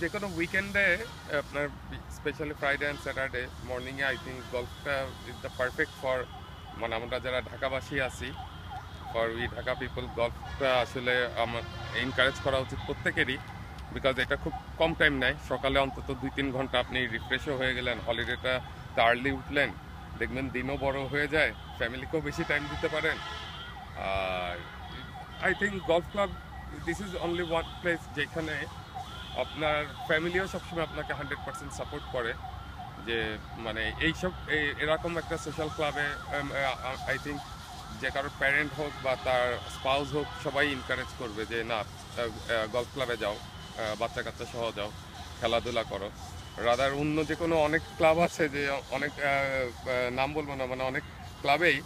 যে কোনো উইকেন্ডে আপনার স্পেশালি ফ্রাইডে অ্যান্ড স্যাটারডে মর্নিংয়ে আই থিঙ্ক গল্ফটা ইজ দ্য পারফেক্ট ফর মানে আমরা যারা ঢাকাবাসী আছি ফর উই ঢাকা পিপল গল্ফটা আসলে আমার এনকারেজ করা উচিত প্রত্যেকেরই বিকজ এটা খুব কম টাইম নেয় সকালে অন্তত 2-3 ঘন্টা আপনি রিফ্রেশও হয়ে গেলেন হলিডেটা আর্লি উঠলেন দেখবেন দিনও বড় হয়ে যায় ফ্যামিলিকেও বেশি টাইম দিতে পারেন আর I think golf club this is only one place যেখানে আপনার ফ্যামিলিও সবসময় আপনাকে 100% সাপোর্ট করে যে মানে এইসব এরকম একটা সোশ্যাল ক্লাবে আই থিঙ্ক যে কারোর প্যারেন্ট হোক বা তার স্পাউস হোক সবাই এনকারেজ করবে যে না গল্ফ ক্লাবে যাও বাচ্চা কাচ্চা সহ যাও খেলাধুলা করো রাদার অন্য যে কোনো অনেক ক্লাব আছে যে অনেক নাম বলবো না মানে অনেক ক্লাবেই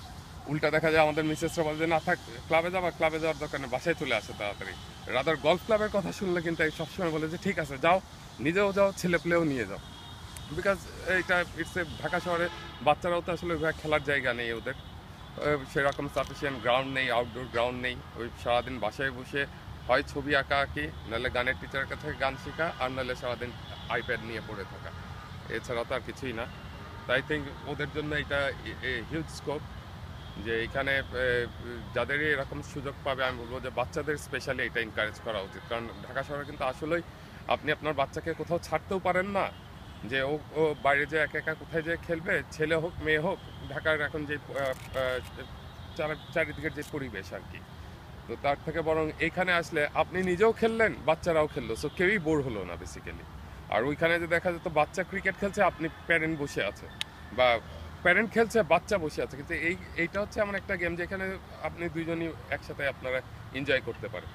উল্টা দেখা যায় আমাদের মিসেসরা বলে যে না থাক ক্লাবে যাওয়ার দরকার নেই বাসায় চলে আসে তাড়াতাড়ি রাদার গল্ফ ক্লাবের কথা শুনলে কিন্তু সবসময় বলে যে ঠিক আছে যাও নিজেও যাও ছেলে পেলেও নিয়ে যাও বিকজ এইটা ইটস এ ঢাকা শহরে বাচ্চারাও তো আসলে খেলার জায়গা নেই ওদের সেরকম সাফিসিয়েন্ট গ্রাউন্ড নেই আউটডোর গ্রাউন্ড নেই ওই সারাদিন বাসায় বসে হয় ছবি আঁকা আঁকি নাহলে গানের টিচারের কাছে গান শেখা আর নাহলে সারাদিন আইপ্যাড নিয়ে পড়ে থাকা এছাড়া তো আর কিছুই না তাই থিঙ্ক ওদের জন্য এটা হিউজ স্কোপ যে এখানে যাদেরই এরকম সুযোগ পাবে আমি বলবো যে বাচ্চাদের স্পেশালি এটা এনকারেজ করা উচিত কারণ ঢাকা শহরে কিন্তু আসলেই আপনি আপনার বাচ্চাকে কোথাও ছাড়তেও পারেন না যে ও বাইরে যে একা একা কোথায় যে খেলবে ছেলে হোক মেয়ে হোক ঢাকার এখন যে চারিদিকের যে পরিবেশ আর কি তো তার থেকে বরং এখানে আসলে আপনি নিজেও খেললেন বাচ্চারাও খেললো সো কেউই বোর হলো না বেসিক্যালি আর ওইখানে যে দেখা যেত বাচ্চা ক্রিকেট খেলছে আপনি প্যারেন্ট বসে আছে বা প্যারেন্ট খেলছে বাচ্চা বসে আছে কিন্তু এইটা হচ্ছে এমন একটা গেম যেখানে আপনি দুইজনই একসাথে আপনারা এনজয় করতে পারেন